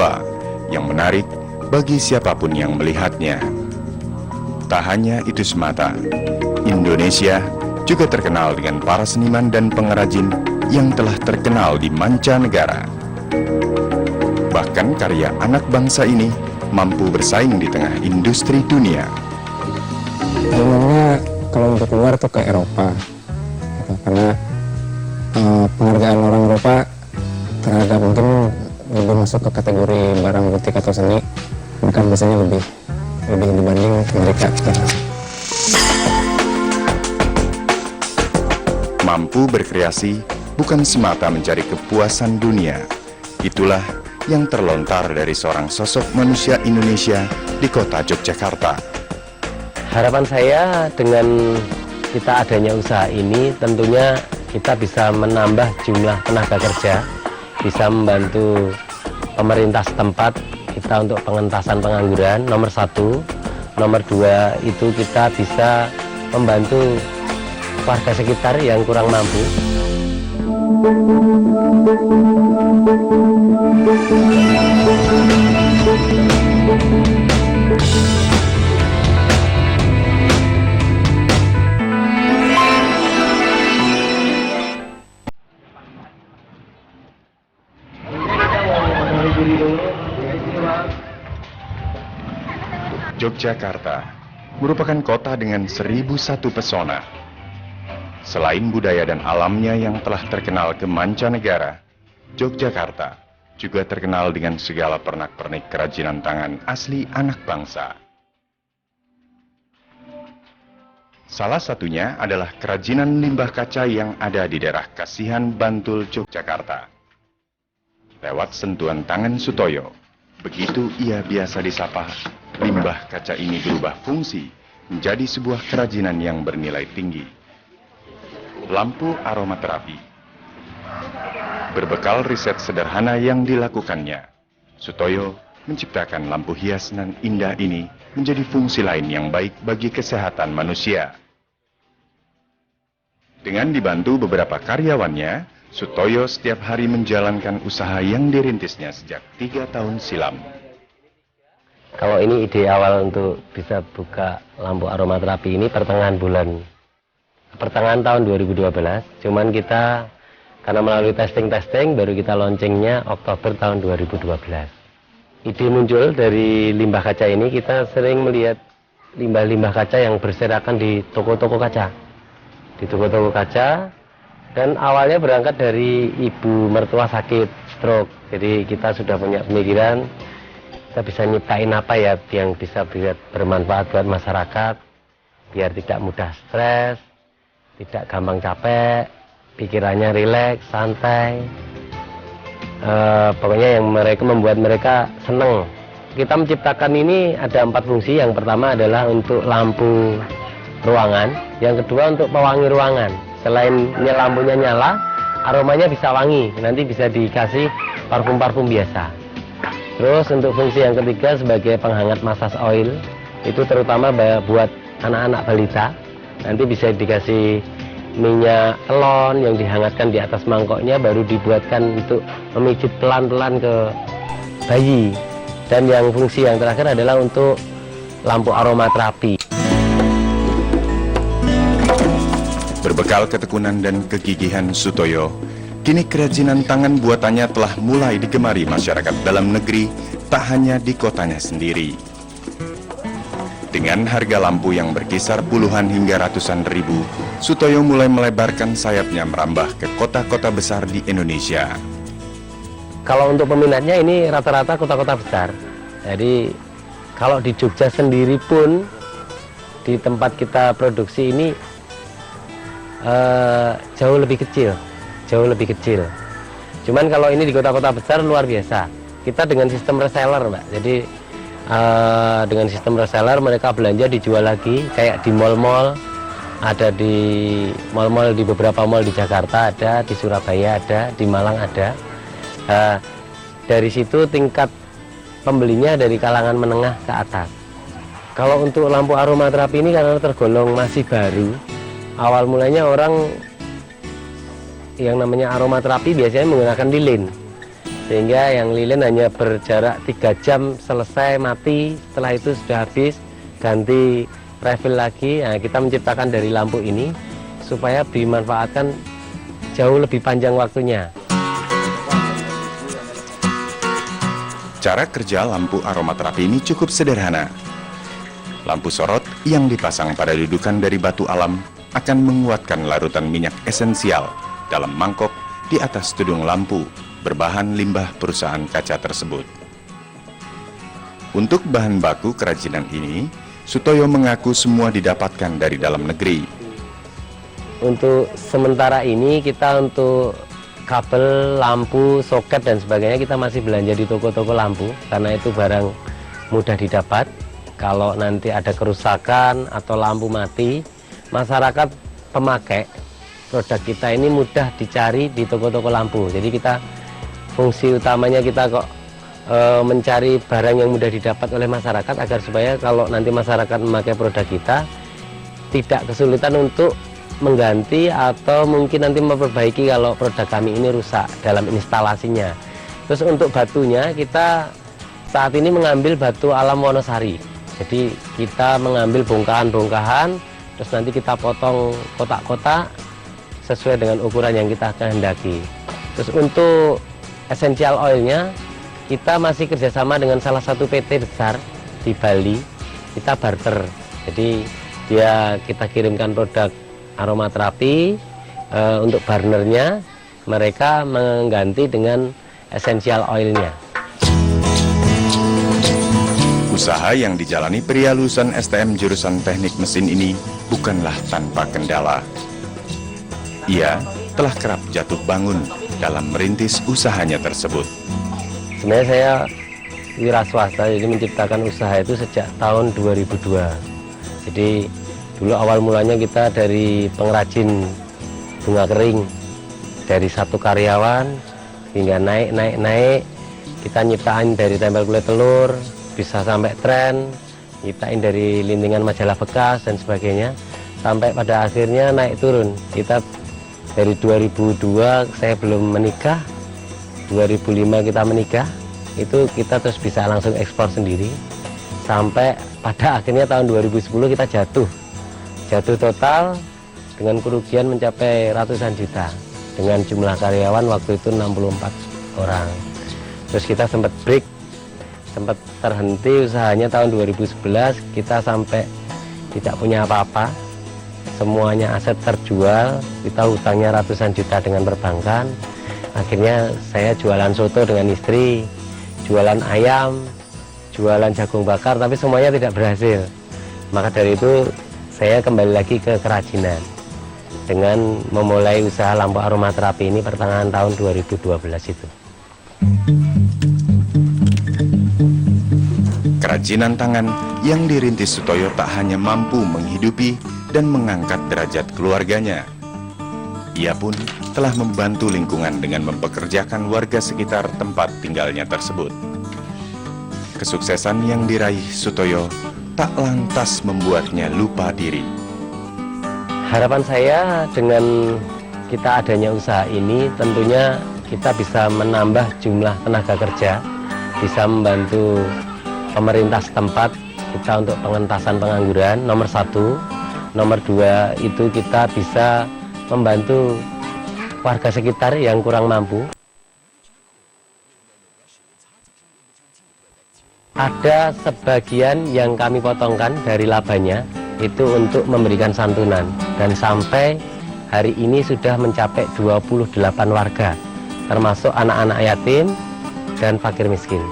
rupa yang menarik bagi siapapun yang melihatnya. Tak hanya itu semata, Indonesia juga terkenal dengan para seniman dan pengrajin yang telah terkenal di mancanegara. Bahkan karya anak bangsa ini mampu bersaing di tengah industri dunia. Memangnya kalau untuk keluar tuh ke Eropa, gitu. Karena penghargaan orang Eropa terhadap mungkin lebih masuk ke kategori barang butik atau seni, mereka biasanya lebih dibanding mereka. Mampu berkreasi bukan semata mencari kepuasan dunia. Itulah yang terlontar dari seorang sosok manusia Indonesia di kota Yogyakarta. Harapan saya dengan kita adanya usaha ini tentunya kita bisa menambah jumlah tenaga kerja, bisa membantu pemerintah setempat kita untuk pengentasan pengangguran, nomor 1. Nomor 2 itu kita bisa membantu warga sekitar yang kurang mampu. Yogyakarta merupakan kota dengan 1001 pesona. Selain budaya dan alamnya yang telah terkenal ke mancanegara, Yogyakarta juga terkenal dengan segala pernak-pernik kerajinan tangan asli anak bangsa. Salah satunya adalah kerajinan limbah kaca yang ada di daerah Kasihan, Bantul, Yogyakarta. Lewat sentuhan tangan Sutoyo, begitu ia biasa disapa, limbah kaca ini berubah fungsi menjadi sebuah kerajinan yang bernilai tinggi. Lampu aromaterapi. Berbekal riset sederhana yang dilakukannya, Sutoyo menciptakan lampu hias nan indah ini menjadi fungsi lain yang baik bagi kesehatan manusia. Dengan dibantu beberapa karyawannya, Sutoyo setiap hari menjalankan usaha yang dirintisnya sejak 3 tahun silam. Kalau ini ide awal untuk bisa buka lampu aromaterapi ini pertengahan tahun 2012, cuman kita karena melalui testing baru kita launchingnya Oktober tahun 2012. Ide muncul dari limbah kaca ini, kita sering melihat limbah-limbah kaca yang berserakan di toko-toko kaca. Di toko-toko kaca, dan awalnya berangkat dari ibu mertua sakit stroke. Jadi kita sudah punya pemikiran, kita bisa nyiptain apa ya yang bisa bermanfaat buat masyarakat, biar tidak mudah stres, tidak gampang capek, pikirannya rileks, santai. Pokoknya yang membuat mereka seneng. Kita menciptakan ini ada 4 fungsi. Yang pertama adalah untuk lampu ruangan, yang kedua untuk pewangi ruangan. Selain lampunya nyala, aromanya bisa wangi, nanti bisa dikasih parfum-parfum biasa. Terus untuk fungsi yang ketiga sebagai penghangat massage oil, itu terutama buat anak-anak balita, nanti bisa dikasih minyak telon yang dihangatkan di atas mangkoknya, baru dibuatkan untuk memijit pelan-pelan ke bayi. Dan yang fungsi yang terakhir adalah untuk lampu aromaterapi. Berbekal ketekunan dan kegigihan Sutoyo, kini kerajinan tangan buatannya telah mulai digemari masyarakat dalam negeri, tak hanya di kotanya sendiri. Dengan harga lampu yang berkisar puluhan hingga ratusan ribu, Sutoyo mulai melebarkan sayapnya merambah ke kota-kota besar di Indonesia. Kalau untuk peminatnya ini rata-rata kota-kota besar. Jadi kalau di Jogja sendiri pun, di tempat kita produksi ini jauh lebih kecil. Cuman kalau ini di kota-kota besar luar biasa. Kita dengan sistem reseller, Mbak. Jadi dengan sistem reseller mereka belanja dijual lagi, kayak di mall-mall. Ada di mall-mall, di beberapa mall di Jakarta ada, di Surabaya ada, di Malang ada. Dari situ tingkat pembelinya dari kalangan menengah ke atas. Kalau untuk lampu aromaterapi ini karena tergolong masih baru, awal mulanya orang yang namanya aromaterapi biasanya menggunakan lilin. sehingga yang lilin hanya berjarak 3 jam selesai mati, setelah itu sudah habis, ganti refill lagi. Nah, kita menciptakan dari lampu ini supaya dimanfaatkan jauh lebih panjang waktunya. Cara kerja lampu aromaterapi ini cukup sederhana. Lampu sorot yang dipasang pada dudukan dari batu alam akan menguatkan larutan minyak esensial dalam mangkok di atas tudung lampu berbahan limbah perusahaan kaca tersebut. Untuk bahan baku kerajinan ini, Sutoyo mengaku semua didapatkan dari dalam negeri. Untuk sementara ini kita untuk kabel, lampu, soket dan sebagainya kita masih belanja di toko-toko lampu karena itu barang mudah didapat. Kalau nanti ada kerusakan atau lampu mati, masyarakat pemakai produk kita ini mudah dicari di toko-toko lampu. Jadi kita fungsi utamanya kita kok mencari barang yang mudah didapat oleh masyarakat agar supaya kalau nanti masyarakat memakai produk kita tidak kesulitan untuk mengganti atau mungkin nanti memperbaiki kalau produk kami ini rusak dalam instalasinya. Terus untuk batunya kita saat ini mengambil batu alam Wonosari. Jadi kita mengambil bongkahan-bongkahan, terus nanti kita potong kotak-kotak sesuai dengan ukuran yang kita kehendaki. Terus untuk essential oilnya kita masih kerjasama dengan salah satu PT besar di Bali. Kita barter, jadi kita kirimkan produk aromaterapi untuk burnernya, mereka mengganti dengan essential oilnya. Usaha yang dijalani pria lulusan STM jurusan teknik mesin ini bukanlah tanpa kendala. Ia telah kerap jatuh bangun dalam merintis usahanya tersebut. Sebenarnya saya wira swasta, jadi menciptakan usaha itu sejak tahun 2002. Jadi dulu awal mulanya kita dari pengrajin bunga kering, dari satu karyawan hingga naik, kita nyiptain dari tempel kulit telur, bisa sampai tren, nyiptain dari lintingan majalah bekas dan sebagainya, sampai pada akhirnya naik turun. Kita dari 2002 saya belum menikah, 2005 kita menikah, itu kita terus bisa langsung ekspor sendiri, sampai pada akhirnya tahun 2010 kita jatuh total dengan kerugian mencapai ratusan juta dengan jumlah karyawan waktu itu 64 orang. Terus kita sempat break, sempat terhenti usahanya tahun 2011, kita sampai tidak punya apa-apa, semuanya aset terjual, kita hutangnya ratusan juta dengan perbankan. Akhirnya saya jualan soto dengan istri, jualan ayam, jualan jagung bakar, tapi semuanya tidak berhasil. Maka dari itu saya kembali lagi ke kerajinan dengan memulai usaha lampu aromaterapi ini pertengahan tahun 2012 itu. Kerajinan tangan yang dirintis Sutoyo tak hanya mampu menghidupi dan mengangkat derajat keluarganya. Ia pun telah membantu lingkungan dengan mempekerjakan warga sekitar tempat tinggalnya tersebut. Kesuksesan yang diraih Sutoyo tak lantas membuatnya lupa diri. Harapan saya dengan kita adanya usaha ini tentunya kita bisa menambah jumlah tenaga kerja, bisa membantu pemerintah setempat kita untuk pengentasan pengangguran, nomor 1. Nomor 2 itu kita bisa membantu warga sekitar yang kurang mampu. Ada sebagian yang kami potongkan dari labanya itu untuk memberikan santunan, dan sampai hari ini sudah mencapai 28 warga termasuk anak-anak yatim dan fakir miskin.